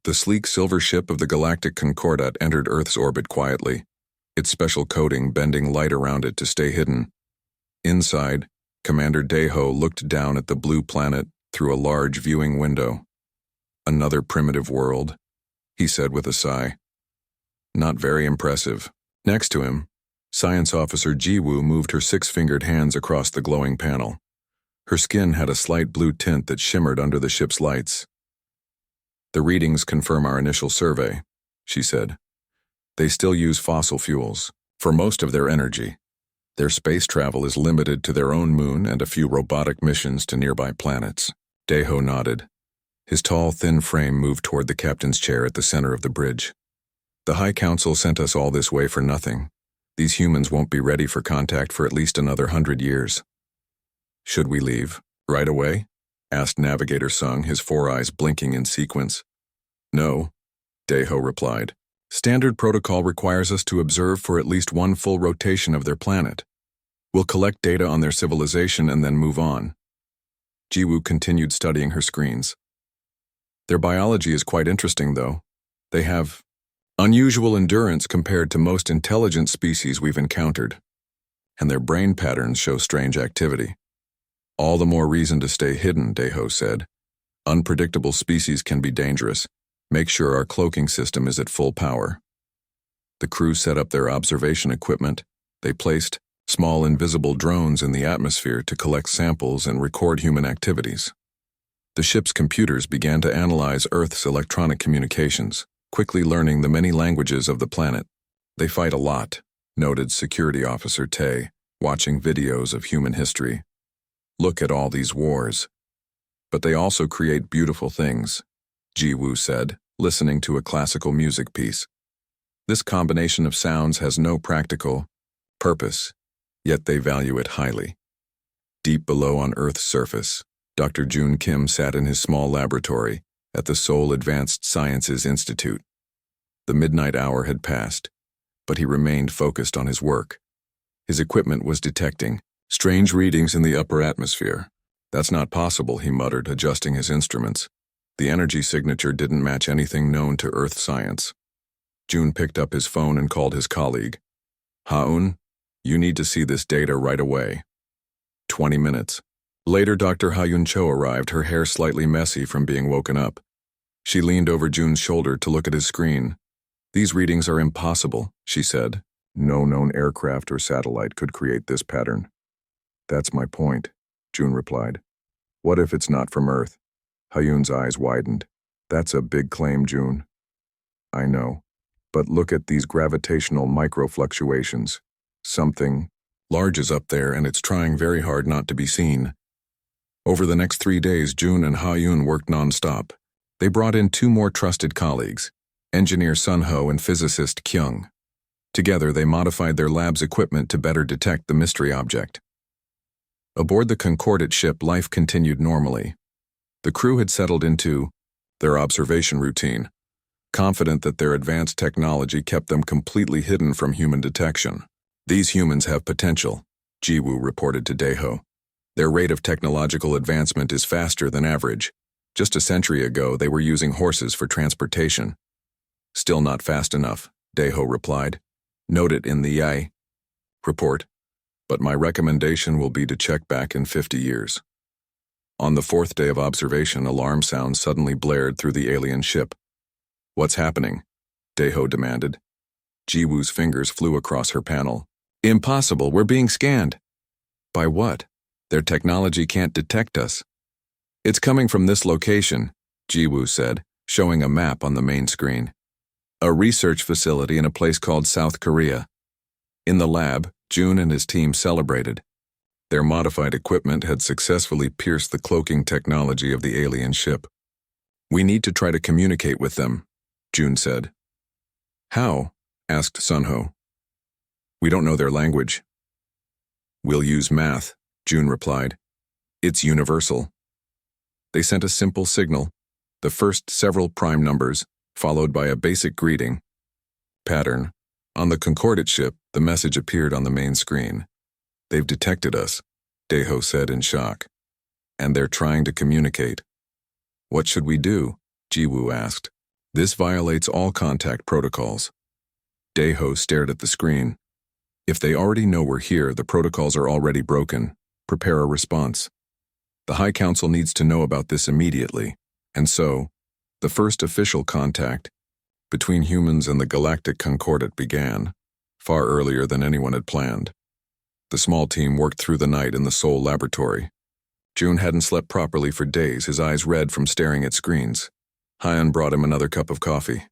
The sleek silver ship of the Galactic Concordat entered Earth's orbit quietly, its special coating bending light around it to stay hidden. Inside, Commander Deho looked down at the blue planet through a large viewing window. "Another primitive world," he said with a sigh. "Not very impressive." Next to him, Science Officer Jiwoo moved her six-fingered hands across the glowing panel. Her skin had a slight blue tint that shimmered under the ship's lights. "The readings confirm our initial survey," she said. "They still use fossil fuels for most of their energy. Their space travel is limited to their own moon and a few robotic missions to nearby planets." Deho nodded. His tall, thin frame moved toward the captain's chair at the center of the bridge. "The High Council sent us all this way for nothing. These humans won't be ready for contact for at least another 100 years. "Should we leave right away?" asked Navigator Sung, his four eyes blinking in sequence. "No," Deho replied. "Standard protocol requires us to observe for at least one full rotation of their planet. We'll collect data on their civilization and then move on." Jiwoo continued studying her screens. "Their biology is quite interesting, though. They have unusual endurance compared to most intelligent species we've encountered, and their brain patterns show strange activity. All the more reason to stay hidden," Deho said. "Unpredictable species can be dangerous. Make sure our cloaking system is at full power." The crew set up their observation equipment. They placed small invisible drones in the atmosphere to collect samples and record human activities. The ship's computers began to analyze Earth's electronic communications, quickly learning the many languages of the planet. "They fight a lot," noted Security Officer Tay, watching videos of human history. "Look at all these wars. But they also create beautiful things," Jiwoo said, listening to a classical music piece. "This combination of sounds has no practical purpose, yet they value it highly." Deep below on Earth's surface, Dr. Jun Kim sat in his small laboratory at the Seoul Advanced Sciences Institute. The midnight hour had passed, but he remained focused on his work. His equipment was detecting strange readings in the upper atmosphere. "That's not possible," he muttered, adjusting his instruments. The energy signature didn't match anything known to Earth science. Jun picked up his phone and called his colleague. "Ha-eun, you need to see this data right away." 20 minutes. Later, Dr. Ha-eun Cho arrived, her hair slightly messy from being woken up. She leaned over Jun's shoulder to look at his screen. "These readings are impossible," she said. "No known aircraft or satellite could create this pattern." "That's my point," Jun replied. "What if it's not from Earth?" Ha-eun's eyes widened. "That's a big claim, Jun." "I know. But look at these gravitational microfluctuations. Something large is up there, and it's trying very hard not to be seen." Over the next 3 days, Jun and Ha-eun worked non-stop. They brought in 2 more trusted colleagues, engineer Sun-ho and physicist Kyung. Together, they modified their lab's equipment to better detect the mystery object. Aboard the Concordat ship, life continued normally. The crew had settled into their observation routine, confident that their advanced technology kept them completely hidden from human detection. "These humans have potential," Jiwoo reported to Deho. "Their rate of technological advancement is faster than average. Just a century ago, they were using horses for transportation." "Still not fast enough," Deho replied. "Note it in the I report. But my recommendation will be to check back in 50 years. On the 4th day of observation, alarm sounds suddenly blared through the alien ship. "What's happening?" Deho demanded. Jiwoo's fingers flew across her panel. "Impossible, we're being scanned." "By what?" "Their technology can't detect us." "It's coming from this location," Jiwoo said, showing a map on the main screen. "A research facility in a place called South Korea." In the lab, Jun and his team celebrated. Their modified equipment had successfully pierced the cloaking technology of the alien ship. "We need to try to communicate with them," Jun said. "How?" asked Sun-ho. "We don't know their language." "We'll use math," Jun replied. "It's universal." They sent a simple signal, the first several prime numbers, followed by a basic greeting. Pattern. On the Concordat ship, the message appeared on the main screen. "They've detected us," Deho said in shock. "And they're trying to communicate." "What should we do?" Jiwoo asked. This violates all contact protocols. Daeho stared at the screen. If they already know we're here, the protocols are already broken. Prepare a response. The High Council needs to know about this immediately. And so, the first official contact between humans and the Galactic Concordat began, far earlier than anyone had planned. The small team worked through the night in the Sol laboratory. June hadn't slept properly for days, his eyes red from staring at screens. Hyun brought him another cup of coffee.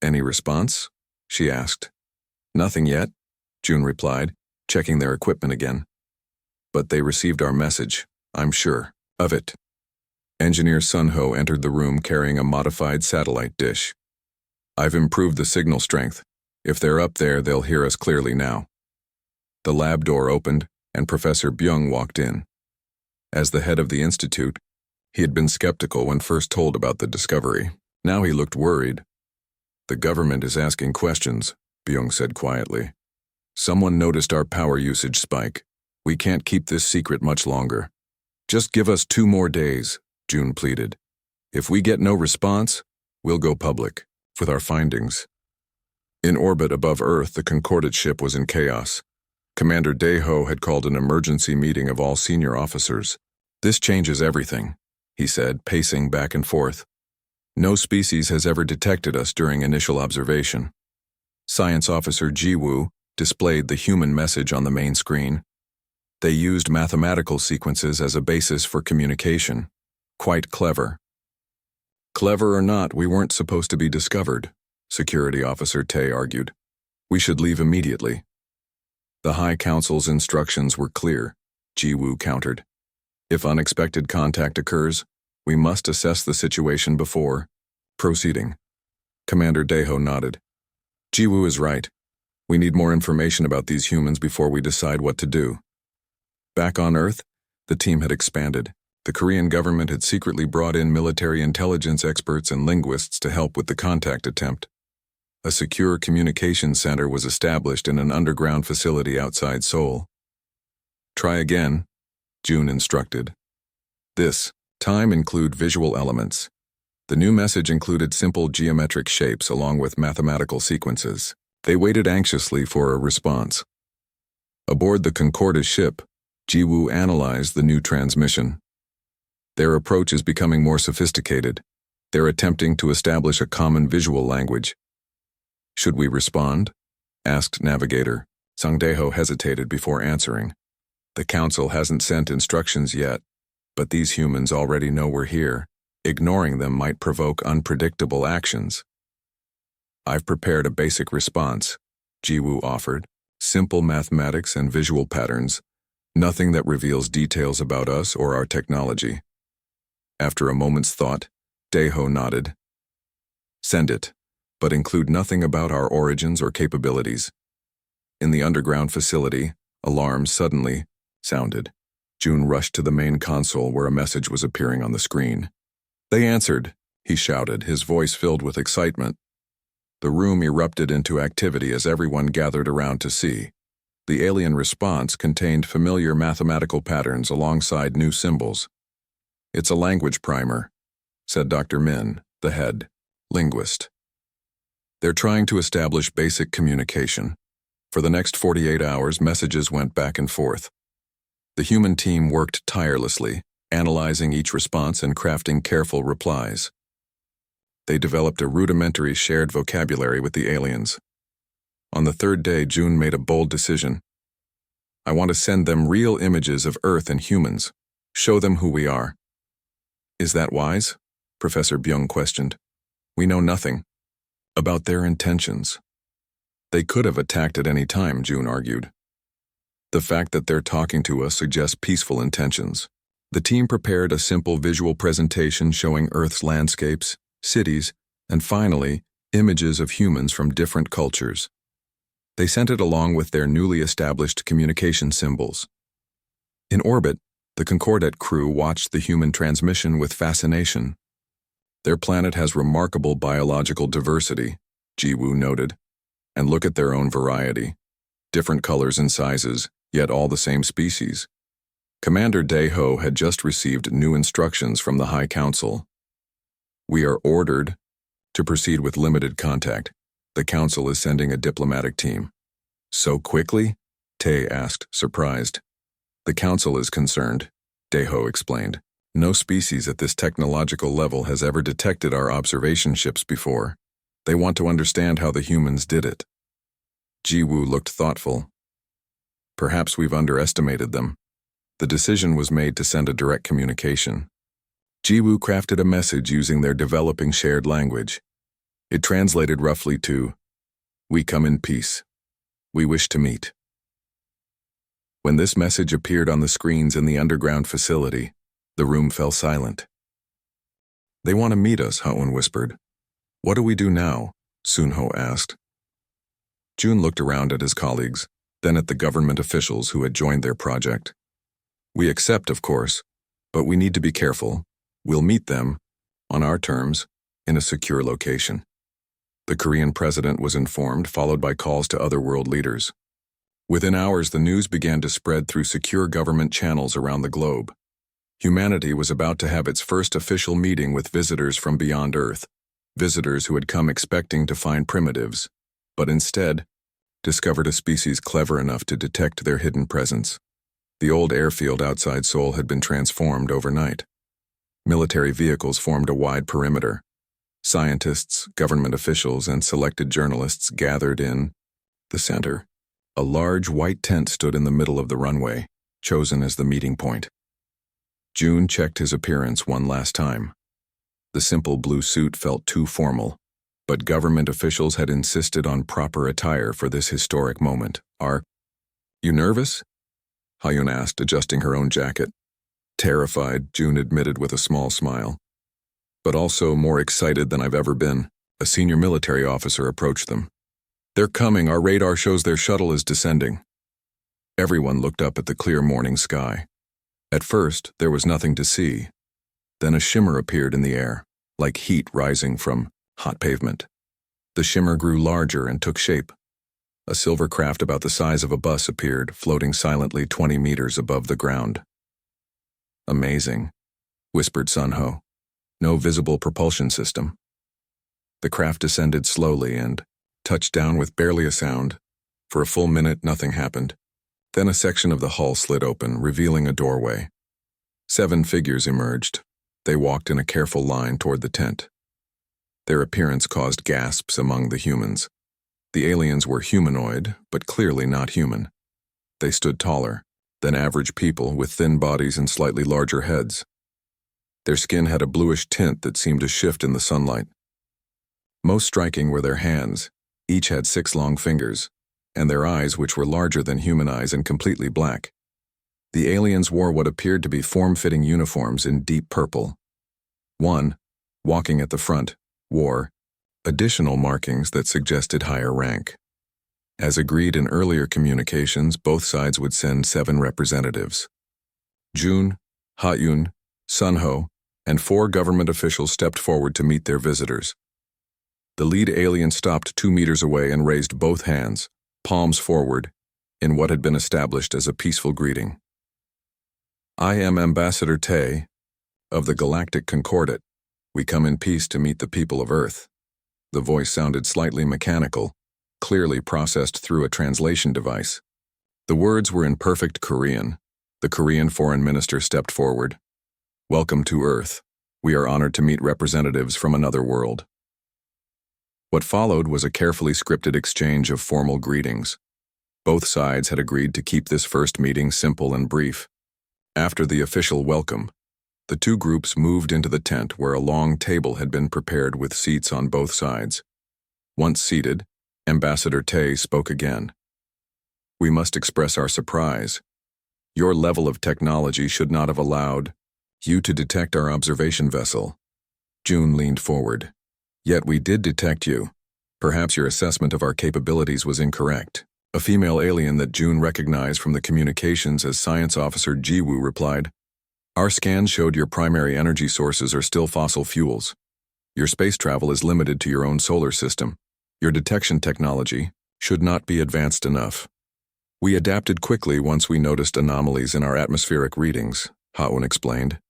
"Any response?" she asked. "Nothing yet," June replied, checking their equipment again. "But they received our message, I'm sure of it." Engineer Sunho entered the room carrying a modified satellite dish. "I've improved the signal strength. If they're up there, they'll hear us clearly now." The lab door opened, and Professor Byung walked in. As the head of the institute, he had been skeptical when first told about the discovery. Now he looked worried. "The government is asking questions," Byung said quietly. "Someone noticed our power usage spike. We can't keep this secret much longer." "Just give us 2 more days," June pleaded. "If we get no response, we'll go public with our findings." In orbit above Earth, the Concordat ship was in chaos. Commander Daeho had called an emergency meeting of all senior officers. "This changes everything," he said, pacing back and forth. "No species has ever detected us during initial observation." Science Officer Jiwoo displayed the human message on the main screen. They used mathematical sequences as a basis for communication. Quite clever. "Clever or not, we weren't supposed to be discovered," Security Officer Tae argued. "We should leave immediately." "The High Council's instructions were clear," Jiwoo countered. "If unexpected contact occurs, we must assess the situation before proceeding." Commander Daeho nodded. "Jiwoo is right. We need more information about these humans before we decide what to do." Back on Earth, the team had expanded. The Korean government had secretly brought in military intelligence experts and linguists to help with the contact attempt. A secure communications center was established in an underground facility outside Seoul. "Try again," June instructed. "This time include visual elements." The new message included simple geometric shapes along with mathematical sequences. They waited anxiously for a response. Aboard the Concordat ship, Jiwoo analyzed the new transmission. Their approach is becoming more sophisticated. They're attempting to establish a common visual language. "Should we respond?" asked Navigator. Sung Daeho hesitated before answering. "The Council hasn't sent instructions yet, but these humans already know we're here. Ignoring them might provoke unpredictable actions." "I've prepared a basic response," Jiwoo offered. "Simple mathematics and visual patterns. Nothing that reveals details about us or our technology." After a moment's thought, Daeho nodded. "Send it, but include nothing about our origins or capabilities." In the underground facility, alarms suddenly sounded. June rushed to the main console where a message was appearing on the screen. "They answered," he shouted, his voice filled with excitement. The room erupted into activity as everyone gathered around to see. The alien response contained familiar mathematical patterns alongside new symbols. "It's a language primer," said Dr. Min, the head linguist. "They're trying to establish basic communication." For the next 48 hours, messages went back and forth. The human team worked tirelessly, analyzing each response and crafting careful replies. They developed a rudimentary shared vocabulary with the aliens. On the 3rd day, June made a bold decision. "I want to send them real images of Earth and humans. Show them who we are." "Is that wise?" Professor Byung questioned. "We know nothing about their intentions." "They could have attacked at any time," June argued. "The fact that they're talking to us suggests peaceful intentions." The team prepared a simple visual presentation showing Earth's landscapes, cities, and finally, images of humans from different cultures. They sent it along with their newly established communication symbols. In orbit, the Concordat crew watched the human transmission with fascination. "Their planet has remarkable biological diversity," Jiwoo noted. "And look at their own variety. Different colors and sizes, yet all the same species." Commander Daeho had just received new instructions from the High Council. "We are ordered To proceed with limited contact, the Council is sending a diplomatic team. So quickly? Tay asked, surprised. The Council is concerned, Deho explained. No species at this technological level has ever detected our observation ships before. They want to understand how the humans did it. Jiwoo looked thoughtful. Perhaps we've underestimated them. The decision was made to send a direct communication. Jiwoo crafted a message using their developing shared language. It translated roughly to, "We come in peace. We wish to meet." When this message appeared on the screens in the underground facility, the room fell silent. "They want to meet us," Haun whispered. "What do we do now?" Sunho asked. Jun looked around at his colleagues, then at the government officials who had joined their project. "We accept, of course, but we need to be careful. We'll meet them, on our terms, in a secure location." The Korean president was informed, followed by calls to other world leaders. Within hours, the news began to spread through secure government channels around the globe. Humanity was about to have its first official meeting with visitors from beyond Earth, visitors who had come expecting to find primitives, but instead discovered a species clever enough to detect their hidden presence. The old airfield outside Seoul had been transformed overnight. Military vehicles formed a wide perimeter. Scientists, government officials, and selected journalists gathered in the center. A large white tent stood in the middle of the runway, chosen as the meeting point. Jun checked his appearance one last time. The simple blue suit felt too formal, but government officials had insisted on proper attire for this historic moment. "Are you nervous?" Hyun asked, adjusting her own jacket. "Terrified," Jun admitted with a small smile. "But also more excited than I've ever been." A senior military officer approached them. "They're coming. Our radar shows their shuttle is descending." Everyone looked up at the clear morning sky. At first, there was nothing to see. Then a shimmer appeared in the air, like heat rising from hot pavement. The shimmer grew larger and took shape. A silver craft about the size of a bus appeared, floating silently 20 meters above the ground. "Amazing," whispered Sunho. "No visible propulsion system." The craft descended slowly and touched down with barely a sound. For a full minute, nothing happened. Then a section of the hull slid open, revealing a doorway. 7 figures emerged. They walked in a careful line toward the tent. Their appearance caused gasps among the humans. The aliens were humanoid, but clearly not human. They stood taller than average people, with thin bodies and slightly larger heads. Their skin had a bluish tint that seemed to shift in the sunlight. Most striking were their hands. Each had 6 long fingers, and their eyes, which were larger than human eyes and completely black. The aliens wore what appeared to be form-fitting uniforms in deep purple. One, walking at the front, wore additional markings that suggested higher rank. As agreed in earlier communications, both sides would send 7 representatives. Jun, Ha-Yun, Sunho, and 4 government officials stepped forward to meet their visitors. The lead alien stopped 2 meters away and raised both hands, palms forward, in what had been established as a peaceful greeting. "I am Ambassador Tay, of the Galactic Concordat. We come in peace to meet the people of Earth." The voice sounded slightly mechanical, clearly processed through a translation device. The words were in perfect Korean. The Korean foreign minister stepped forward. "Welcome to Earth. We are honored to meet representatives from another world." What followed was a carefully scripted exchange of formal greetings. Both sides had agreed to keep this first meeting simple and brief. After the official welcome, the 2 groups moved into the tent where a long table had been prepared with seats on both sides. Once seated, Ambassador Tay spoke again. "We must express our surprise. Your level of technology should not have allowed you to detect our observation vessel." Jun leaned forward. "Yet we did detect you. Perhaps your assessment of our capabilities was incorrect." A female alien that Jun recognized from the communications as Science Officer Jiwoo replied, "Our scans showed your primary energy sources are still fossil fuels. Your space travel is limited to your own solar system. Your detection technology should not be advanced enough. We adapted quickly once we noticed anomalies in our atmospheric readings," Ha-Eun explained.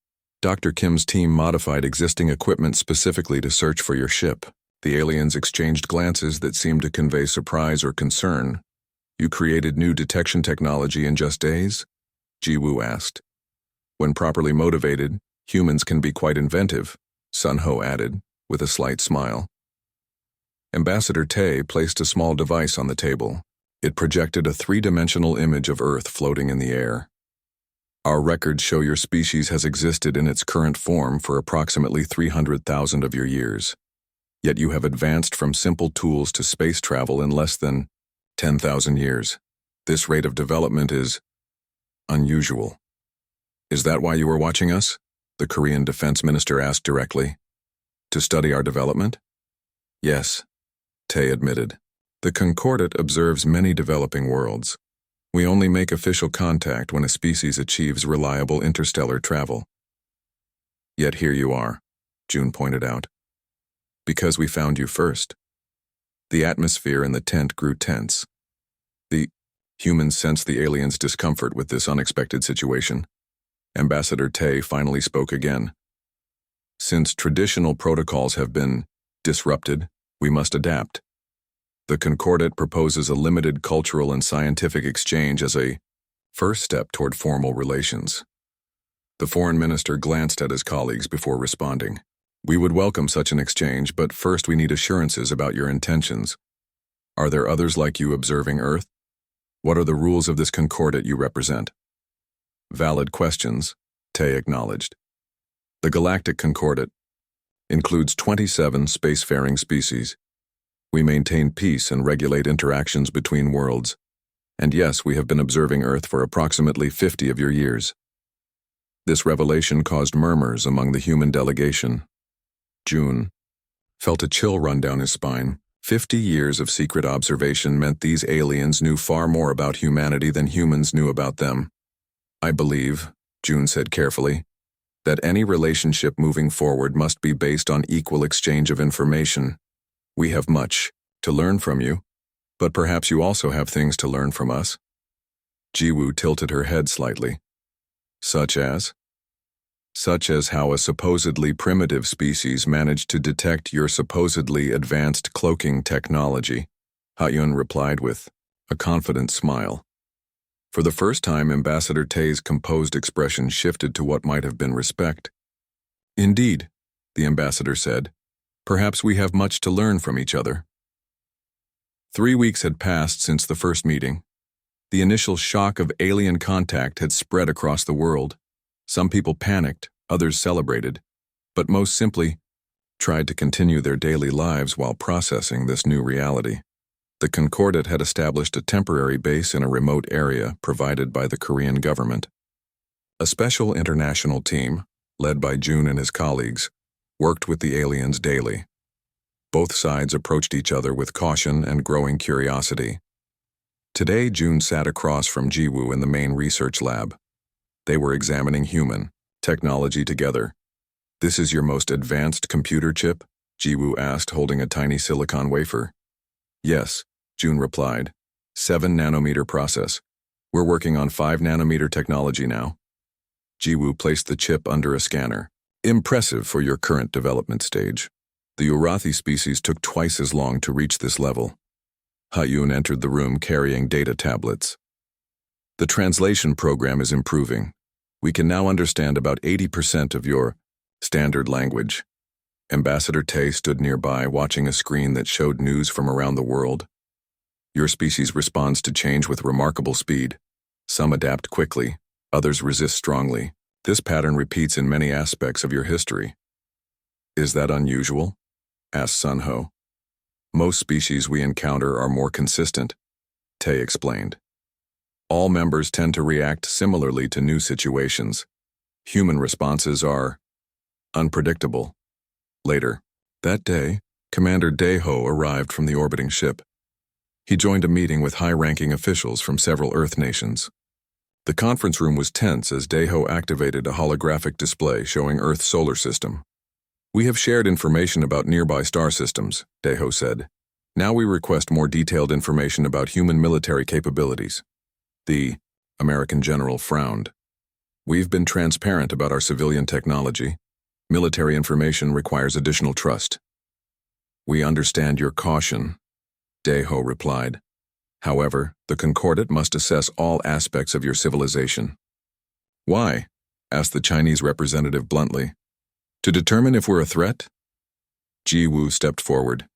"Dr. Kim's team modified existing equipment specifically to search for your ship." The aliens exchanged glances that seemed to convey surprise or concern. You created new detection technology in just days? Jiwoo asked. When properly motivated, humans can be quite inventive, Sun Ho added, with a slight smile. Ambassador Tay placed a small device on the table. It projected a three-dimensional image of Earth floating in the air. Our records show your species has existed in its current form for approximately 300,000 of your years. Yet you have advanced from simple tools to space travel in less than 10,000 years. This rate of development is unusual. Is that why you were watching us? The Korean defense minister asked directly. To study our development? Yes, Tay admitted. The Concordat observes many developing worlds. We only make official contact when a species achieves reliable interstellar travel. Yet here you are, June pointed out. Because we found you first. The atmosphere in the tent grew tense. The humans sensed the aliens' discomfort with this unexpected situation. Ambassador Tay finally spoke again. Since traditional protocols have been disrupted, we must adapt. The Concordat proposes a limited cultural and scientific exchange as a first step toward formal relations. The foreign minister glanced at his colleagues before responding. We would welcome such an exchange, but first we need assurances about your intentions. Are there others like you observing Earth? What are the rules of this Concordat you represent? Valid questions, Tay acknowledged. The Galactic Concordat includes 27 spacefaring species. We maintain peace and regulate interactions between worlds. And yes, we have been observing Earth for approximately 50 of your years. This revelation caused murmurs among the human delegation. June felt a chill run down his spine. 50 years of secret observation meant these aliens knew far more about humanity than humans knew about them. I believe, June said carefully, that any relationship moving forward must be based on equal exchange of information. We have much to learn from you, but perhaps you also have things to learn from us. Jiwoo tilted her head slightly. Such as how a supposedly primitive species managed to detect your supposedly advanced cloaking technology, Ha-Yun replied with a confident smile. For the first time, Ambassador Tay's composed expression shifted to what might have been respect. Indeed, the ambassador said, perhaps we have much to learn from each other. 3 weeks had passed since the first meeting. The initial shock of alien contact had spread across the world. Some people panicked, others celebrated, but most simply tried to continue their daily lives while processing this new reality. The Concordat had established a temporary base in a remote area provided by the Korean government. A special international team, led by June and his colleagues, worked with the aliens daily. Both sides approached each other with caution and growing curiosity. Today, June sat across from Jiwoo in the main research lab. They were examining human technology together. This is your most advanced computer chip? Jiwoo asked, holding a tiny silicon wafer. Yes, June replied. 7-nanometer process. We're working on 5-nanometer technology now. Jiwoo placed the chip under a scanner. Impressive for your current development stage. The Urathi species took twice as long to reach this level. Ha-Yun entered the room carrying data tablets. The translation program is improving. We can now understand about 80% of your standard language. Ambassador Tay stood nearby, watching a screen that showed news from around the world. Your species responds to change with remarkable speed. Some adapt quickly, others resist strongly. This pattern repeats in many aspects of your history. Is that unusual? Asked Sun Ho. Most species we encounter are more consistent, Tay explained. All members tend to react similarly to new situations. Human responses are unpredictable. Later, that day, Commander Daeho arrived from the orbiting ship. He joined a meeting with high-ranking officials from several Earth nations. The conference room was tense as Daeho activated a holographic display showing Earth's solar system. We have shared information about nearby star systems, Daeho said. Now we request more detailed information about human military capabilities. The American general frowned. We've been transparent about our civilian technology. Military information requires additional trust. We understand your caution, Daeho replied. However, the Concordat must assess all aspects of your civilization. Why? Asked the Chinese representative bluntly. To determine if we're a threat? Ji Wu stepped forward.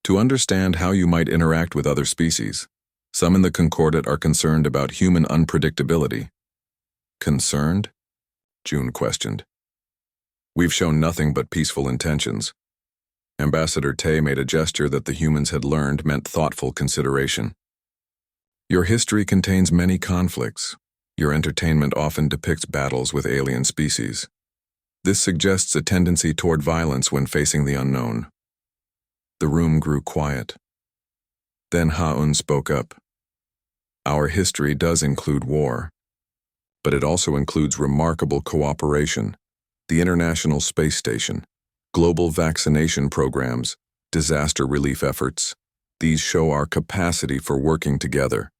To understand how you might interact with other species. Some in the Concordat are concerned about human unpredictability. Concerned? June questioned. We've shown nothing but peaceful intentions. Ambassador Tay made a gesture that the humans had learned meant thoughtful consideration. Your history contains many conflicts. Your entertainment often depicts battles with alien species. This suggests a tendency toward violence when facing the unknown. The room grew quiet. Then Ha-Un spoke up. Our history does include war, but it also includes remarkable cooperation, the International Space Station, global vaccination programs, disaster relief efforts. These show our capacity for working together.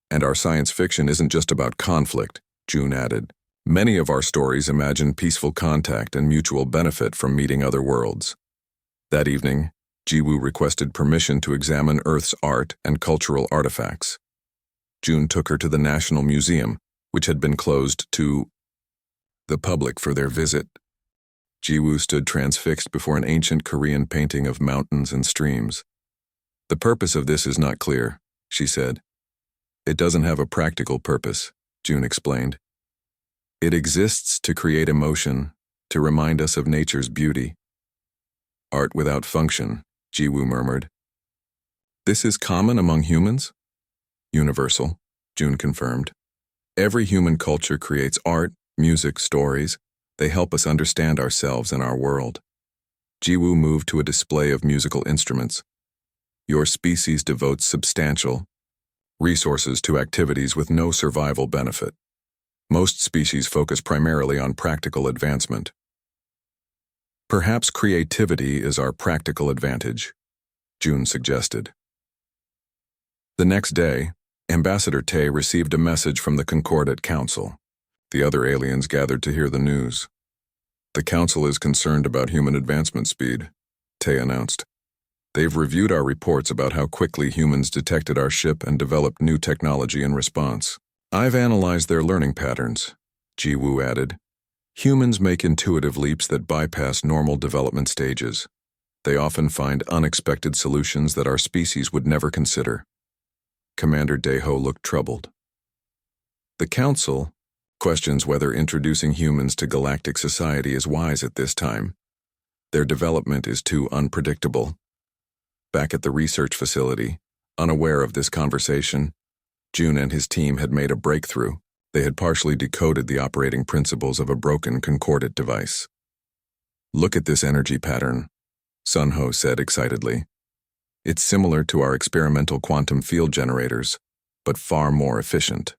And our science fiction isn't just about conflict, June added. Many of our stories imagine peaceful contact and mutual benefit from meeting other worlds. That evening, Ji Wu requested permission to examine Earth's art and cultural artifacts. June took her to the National Museum, which had been closed to the public for their visit. Ji Wu stood transfixed before an ancient Korean painting of mountains and streams. The purpose of this is not clear, she said. It doesn't have a practical purpose, June explained. It exists to create emotion, to remind us of nature's beauty. Art without function, Ji Wu murmured. This is common among humans? Universal, June confirmed. Every human culture creates art, music, stories. They help us understand ourselves and our world. Ji Wu moved to a display of musical instruments. Your species devotes substantial resources to activities with no survival benefit. Most species focus primarily on practical advancement. Perhaps creativity is our practical advantage, June suggested. The next day, Ambassador Tay received a message from the Concordat Council. The other aliens gathered to hear the news. The Council is concerned about human advancement speed, Tay announced. They've reviewed our reports about how quickly humans detected our ship and developed new technology in response. I've analyzed their learning patterns, Ji Wu added. Humans make intuitive leaps that bypass normal development stages. They often find unexpected solutions that our species would never consider. Commander Daeho looked troubled. The Council questions whether introducing humans to galactic society is wise at this time. Their development is too unpredictable. Back at the research facility, unaware of this conversation, June and his team had made a breakthrough. They had partially decoded the operating principles of a broken Concordat device. Look at this energy pattern, Sun Ho said excitedly. It's similar to our experimental quantum field generators, but far more efficient.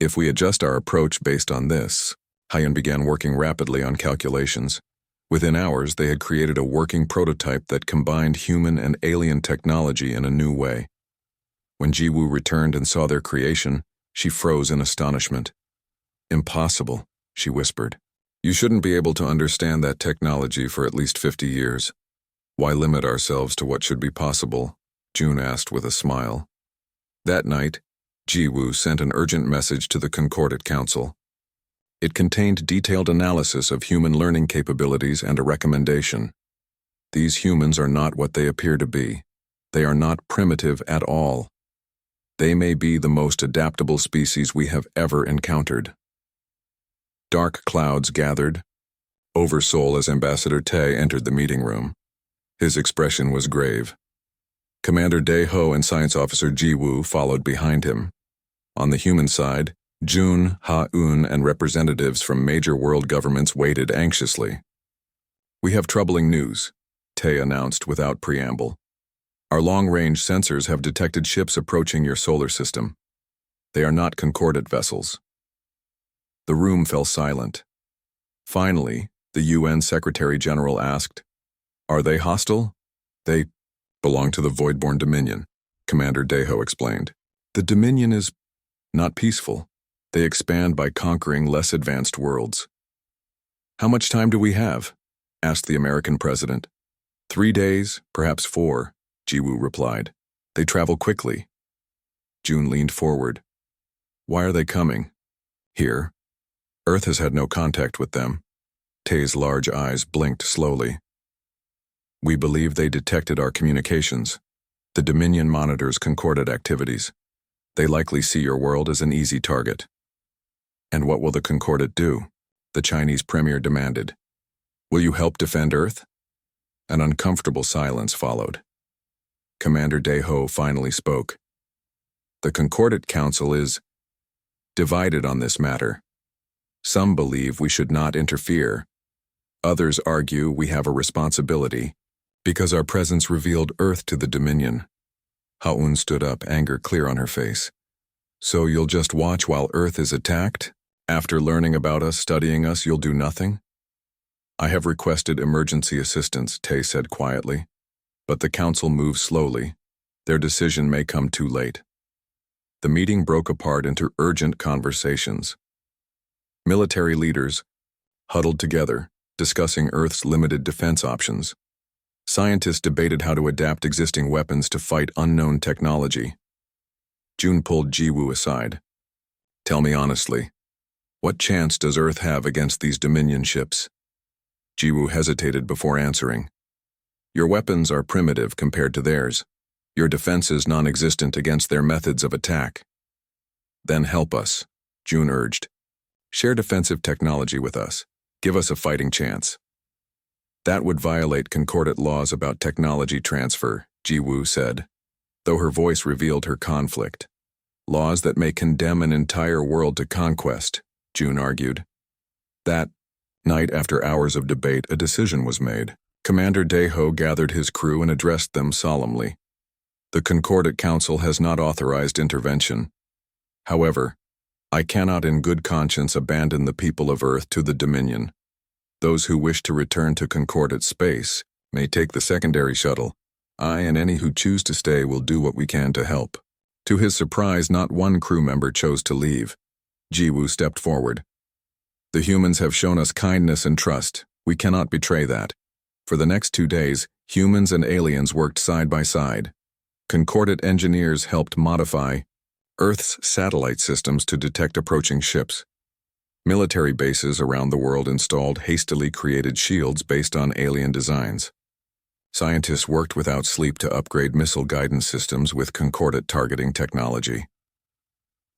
If we adjust our approach based on this, Hyun began working rapidly on calculations. Within hours, they had created a working prototype that combined human and alien technology in a new way. When Ji Wu returned and saw their creation, she froze in astonishment. Impossible, she whispered. You shouldn't be able to understand that technology for at least 50 years. Why limit ourselves to what should be possible? June asked with a smile. That night, Ji Wu sent an urgent message to the Concordat Council. It contained detailed analysis of human learning capabilities and a recommendation. These humans are not what they appear to be. They are not primitive at all. They may be the most adaptable species we have ever encountered. Dark clouds gathered. Oversoul as Ambassador Tay entered the meeting room. His expression was grave. Commander Daeho and Science Officer Ji Wu followed behind him. On the human side, June, Ha-Un, and representatives from major world governments waited anxiously. We have troubling news, Tay announced without preamble. Our long-range sensors have detected ships approaching your solar system. They are not Concordat vessels. The room fell silent. Finally, the UN Secretary-General asked, Are they hostile? They belong to the Voidborn Dominion, Commander Daeho explained. The Dominion is not peaceful. They expand by conquering less advanced worlds. How much time do we have? Asked the American president. 3 days, perhaps 4, Jiwoo replied. They travel quickly. June leaned forward. Why are they coming? Here. Earth has had no contact with them. Tae's large eyes blinked slowly. We believe they detected our communications. The Dominion monitors Concordat activities. They likely see your world as an easy target. And what will the Concordat do? The Chinese premier demanded. Will you help defend Earth? An uncomfortable silence followed. Commander Daeho finally spoke. The Concordat Council is divided on this matter. Some believe we should not interfere. Others argue we have a responsibility because our presence revealed Earth to the Dominion. Ha-un stood up, anger clear on her face. So you'll just watch while Earth is attacked? After learning about us, studying us, you'll do nothing? I have requested emergency assistance, Tae said quietly. But the council moves slowly. Their decision may come too late. The meeting broke apart into urgent conversations. Military leaders huddled together, discussing Earth's limited defense options. Scientists debated how to adapt existing weapons to fight unknown technology. June pulled Jiwoo aside. Tell me honestly, what chance does Earth have against these Dominion ships? Jiwoo hesitated before answering. Your weapons are primitive compared to theirs. Your defense is non-existent against their methods of attack. Then help us, June urged. Share defensive technology with us. Give us a fighting chance. That would violate Concordat laws about technology transfer, Jiwoo said, though her voice revealed her conflict. Laws that may condemn an entire world to conquest, June argued. That night, after hours of debate, a decision was made. Commander Daeho gathered his crew and addressed them solemnly. The Concordat Council has not authorized intervention. However, I cannot in good conscience abandon the people of Earth to the Dominion. Those who wish to return to Concordat space may take the secondary shuttle. I and any who choose to stay will do what we can to help. To his surprise, not one crew member chose to leave. Jiwoo stepped forward. The humans have shown us kindness and trust. We cannot betray that. For the next 2 days, humans and aliens worked side by side. Concordat engineers helped modify Earth's satellite systems to detect approaching ships. Military bases around the world installed hastily created shields based on alien designs. Scientists worked without sleep to upgrade missile guidance systems with Concordat targeting technology.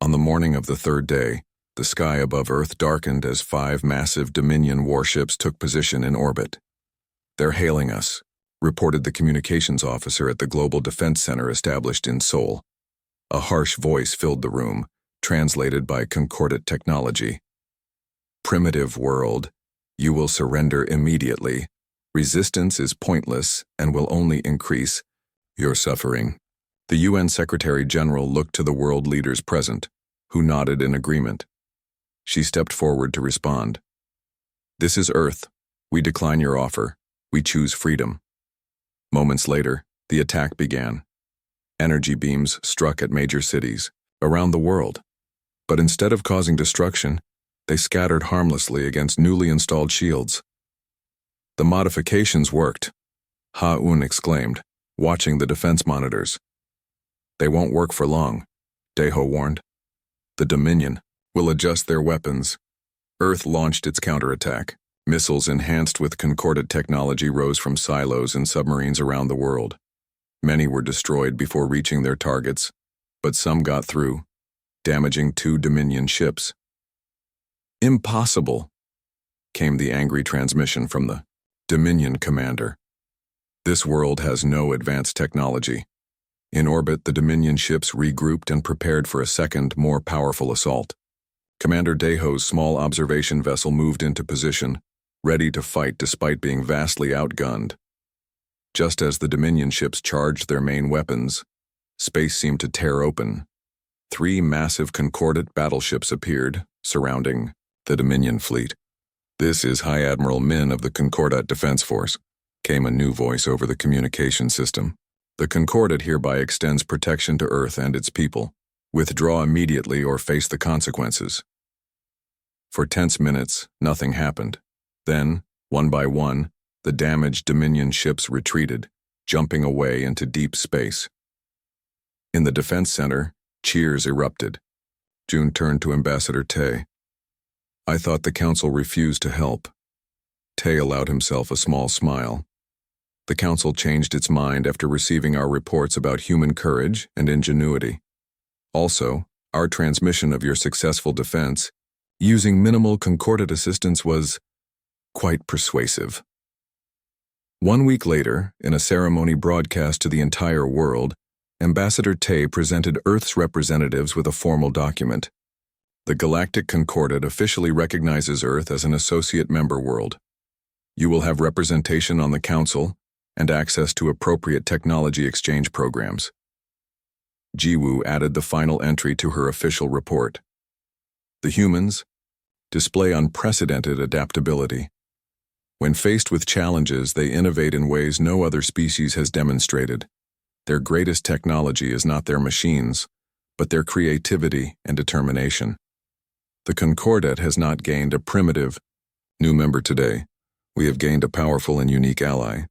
On the morning of the 3rd day, the sky above Earth darkened as 5 massive Dominion warships took position in orbit. They're hailing us, reported the communications officer at the Global Defense Center established in Seoul. A harsh voice filled the room, translated by Concordat technology. Primitive world, you will surrender immediately. Resistance is pointless and will only increase your suffering. The UN Secretary General looked to the world leaders present, who nodded in agreement. She stepped forward to respond. This is Earth. We decline your offer. We choose freedom. Moments later, the attack began. Energy beams struck at major cities around the world. But instead of causing destruction, they scattered harmlessly against newly installed shields. The modifications worked, Ha-un exclaimed, watching the defense monitors. They won't work for long, Daeho warned. The Dominion will adjust their weapons. Earth launched its counterattack. Missiles enhanced with Concordat technology rose from silos in submarines around the world. Many were destroyed before reaching their targets, but some got through, damaging 2 Dominion ships. Impossible, came the angry transmission from the Dominion commander. This world has no advanced technology. In orbit, the Dominion ships regrouped and prepared for a second, more powerful assault. Commander Daeho's small observation vessel moved into position, ready to fight despite being vastly outgunned. Just as the Dominion ships charged their main weapons, space seemed to tear open. 3 massive Concordat battleships appeared, surrounding the Dominion fleet. This is High Admiral Min of the Concordat Defense Force, came a new voice over the communication system. The Concordat hereby extends protection to Earth and its people. Withdraw immediately or face the consequences. For tense minutes, nothing happened. Then, one by one, The damaged Dominion ships retreated, jumping away into deep space. In the defense center, cheers erupted. June turned to Ambassador Tay. "I thought the council refused to help." Tay allowed himself a small smile. "The council changed its mind after receiving our reports about human courage and ingenuity. Also, our transmission of your successful defense, using minimal concordant assistance, was quite persuasive." 1 week later, in a ceremony broadcast to the entire world, Ambassador Tay presented Earth's representatives with a formal document. The Galactic Concordat officially recognizes Earth as an associate member world. You will have representation on the Council and access to appropriate technology exchange programs. Jiwoo added the final entry to her official report. The humans display unprecedented adaptability. When faced with challenges, they innovate in ways no other species has demonstrated. Their greatest technology is not their machines, but their creativity and determination. The Concordat has not gained a primitive, new member today. We have gained a powerful and unique ally,